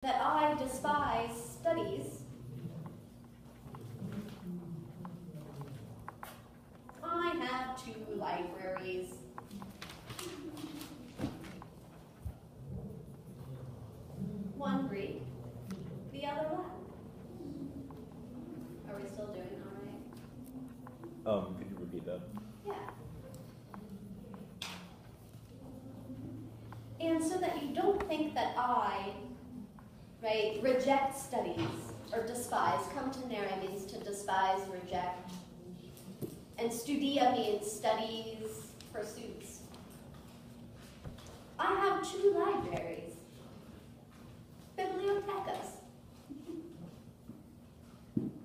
that I despise studies. I have 2 libraries. One Greek, the other Latin. Are we still doing all right? Could you repeat that? Yeah. And so that you don't think that I, reject studies or despise. Comptonere means to despise, reject. And studia means studies, pursuits. I have 2 libraries. Bibliotecas.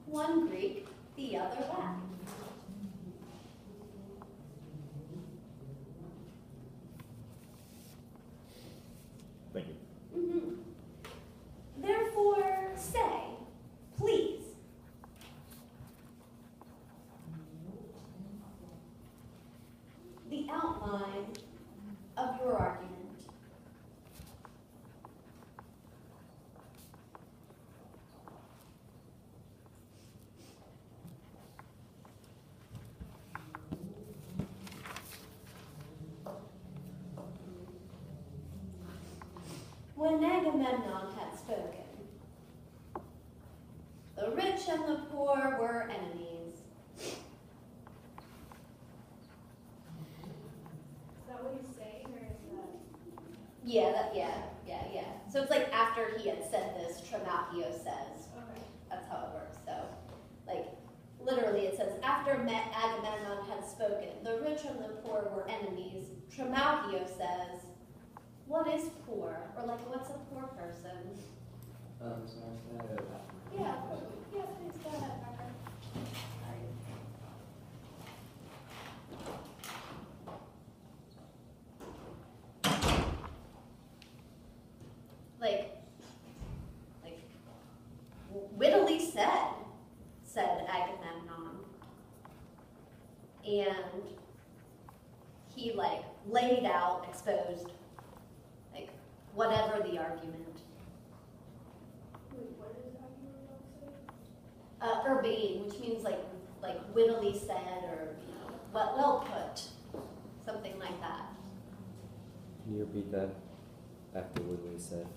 One Greek, the other Latin. Thank you. Therefore, say, please. The outline of your argument. When Agamemnon had spoken, the rich and the poor were enemies. Is that what he's saying, or is that? Yeah. So it's like after he had said this, Trimalchio says. Okay. That's how it works. So, literally it says, after Agamemnon had spoken, the rich and the poor were enemies. Trimalchio says, what is poor? Or what's a poor person? Sorry. Yeah, please go ahead, Parker. Sorry. Wittily said Agamemnon. And he laid out, exposed, whatever the argument. Wait, what is that you were about to say? Urbane, which means wittily said, or well put, something like that. Can you repeat that after what we said?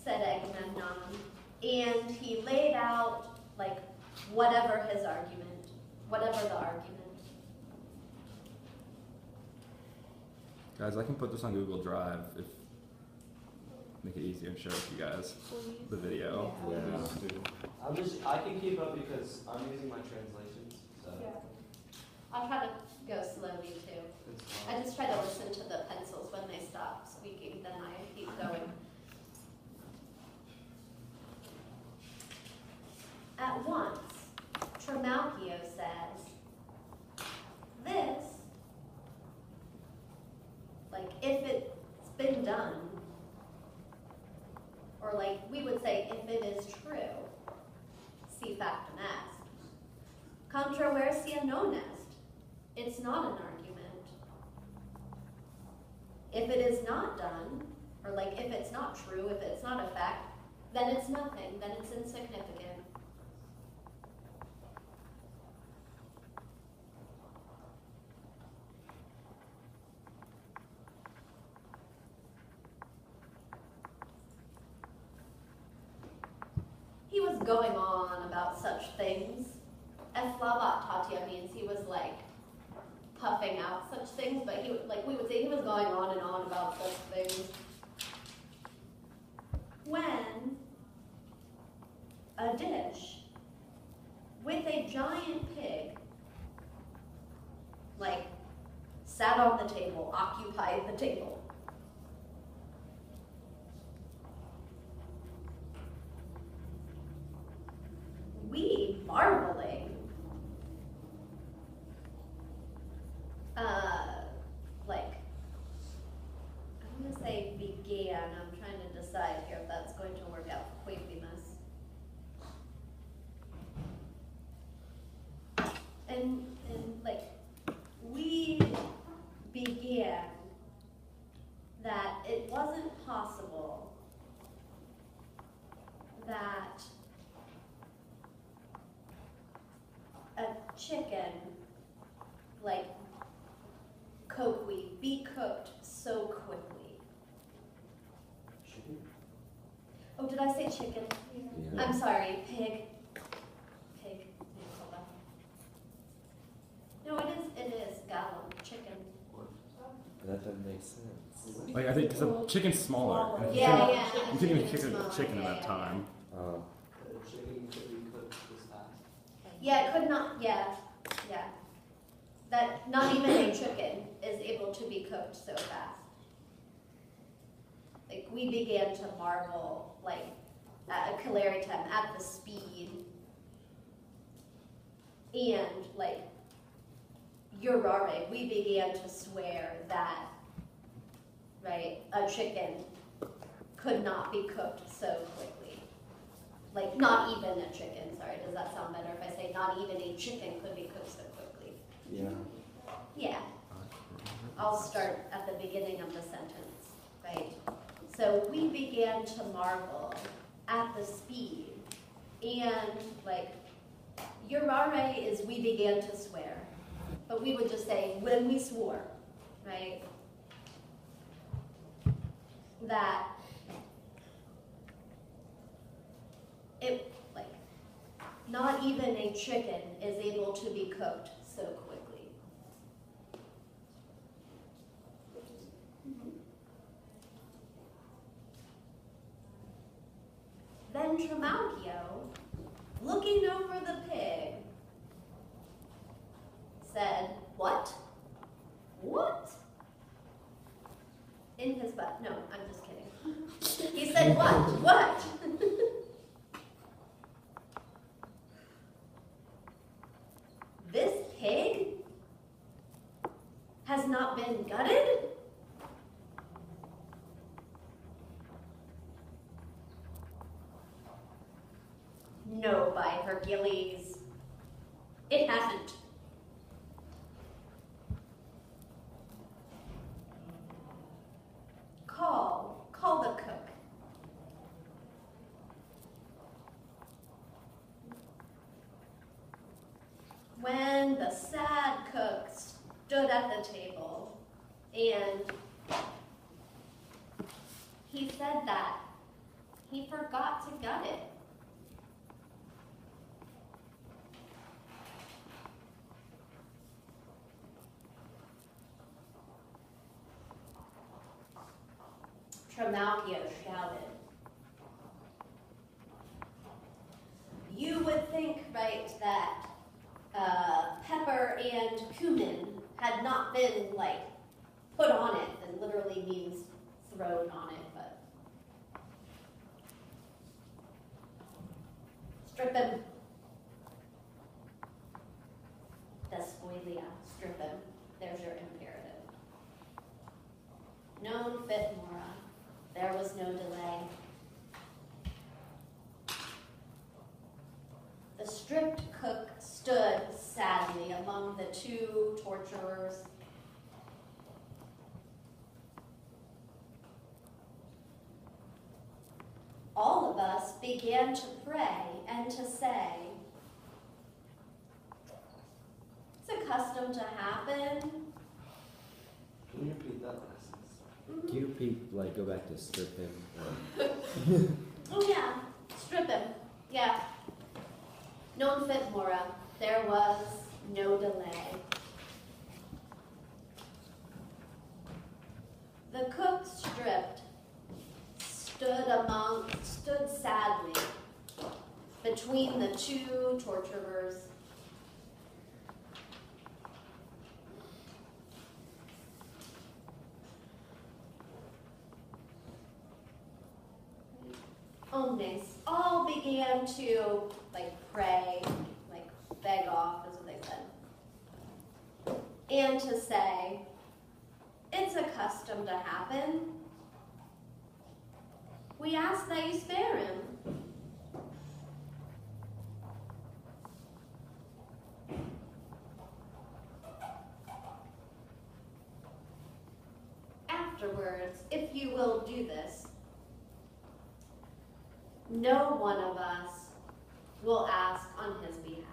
Said Agamemnon, and he laid out whatever his argument, whatever the argument. Guys, I can put this on Google Drive if make it easier to share with you guys the video. Yeah. I can keep up because I'm using my translations. So Yeah. I'll try to go slowly too. it's I fine. just try to listen to the pencils when they stop speaking, then I keep going. At once, Trimalchio says, this, if it's been done, or we would say, if it is true, si factum est, controversia non est, it's not an argument. If it is not done, or if it's not true, if it's not a fact, then it's nothing, then it's insignificant. He was going on about such things. Eslavat tatia means he was puffing out such things, but we would say he was going on and on about such things. When a dish with a giant pig sat on the table, occupied the table. We, marveling, I'm going to say began. I'm trying to decide here if that's going to work out. Quaviness. And we began Did I say chicken? Yeah. I'm sorry, pig. Pig. Hold on. No, it is gallon, chicken. That doesn't make sense. Like I think because chicken's smaller. And Yeah, you yeah. couldn't- You couldn't even Chicken's cook a smaller, chicken in yeah, that yeah, time. The chicken could be cooked this fast. Yeah, it could not, yeah. That not even a chicken is able to be cooked so fast. Like, we began to marvel, like, at a Calaritem, at the speed. And, like, Urare, we began to swear that, right, a chicken could not be cooked so quickly. Like, not even a chicken, sorry, does that sound better if I say not even a chicken could be cooked so quickly? Yeah. Yeah. I'll start at the beginning of the sentence, right? So we began to marvel at the speed, and like, Urare is we began to swear, but we would just say when we swore, right? That it, like, not even a chicken is able to be cooked so quickly. Then Trimalchio, looking over the pig, said, "What? What?" In his butt. No, I'm just kidding. He said, "What? What?" This pig has not been gutted? No, by Hercules, it hasn't. Call the cook. When the sad cook stood at the table and he said that he forgot to gut it. Trimalchio shouted. You would think, right, that pepper and cumin had not been, like, put on it, and literally means thrown on it, but strip him. Despoilia, strip him. There's your imperative. Non fit mora. There was no delay. The stripped cook stood sadly among the two torturers. All of us began to pray and to say, it's accustomed to happen. Can you repeat that last? Can you repeat, like, go back to strip him? Oh yeah, strip him. Yeah. Non fit mora. There was no delay. The cook stripped stood sadly between the two torturers. Omnes all began to like pray, like beg off is what they said, and to say, it's accustomed to happen. We ask that you spare him. Afterwards, if you will do this, no one of us will ask on his behalf.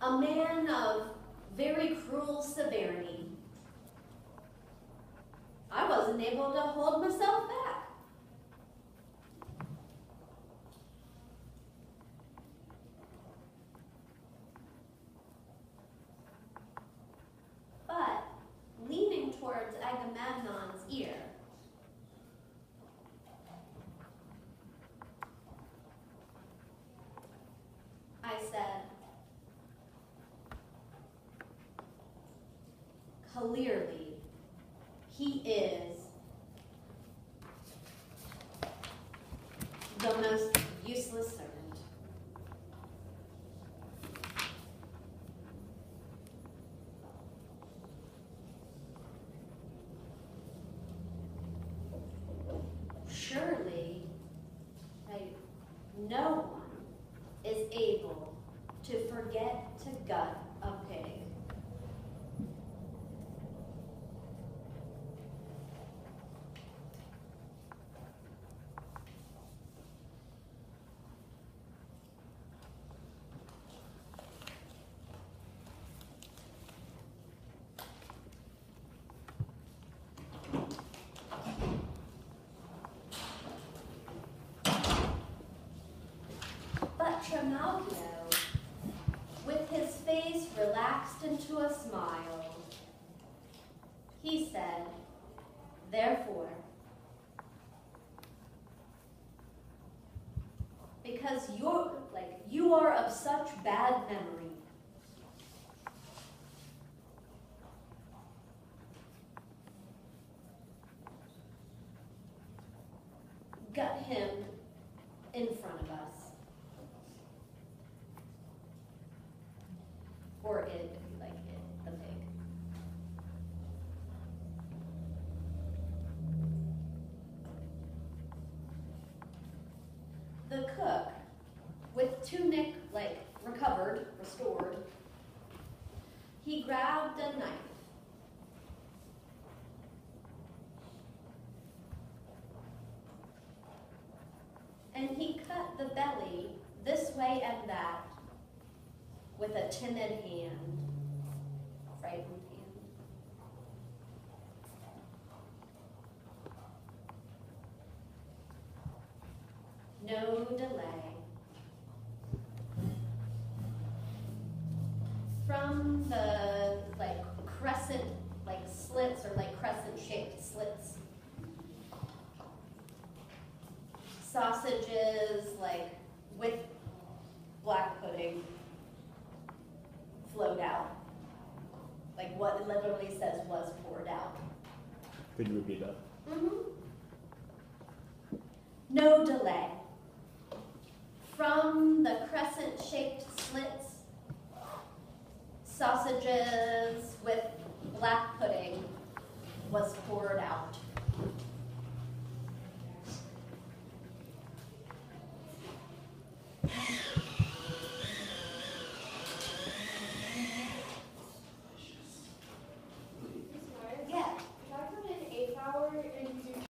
a man of very cruel severity. I wasn't able to hold myself back. But, leaning towards Agamemnon's ear, I said, clearly, he is the most useless servant. Surely, right, no one is able to forget to gut a pig. But Trimalchio, with his face relaxed into a smile, he said, therefore, because you are of such bad memory, gut him in front of us. Or it, if you like it, the pig. The cook, with tunic, recovered, restored, he grabbed a knife. And he cut the belly this way and that with a timid hand, frightened hand. No delay. From the crescent, slits or crescent-shaped slits, sausages with black pudding flowed out. What it literally says was poured out. Could you repeat that? No delay. From the crescent-shaped slits, sausages with black pudding was poured out.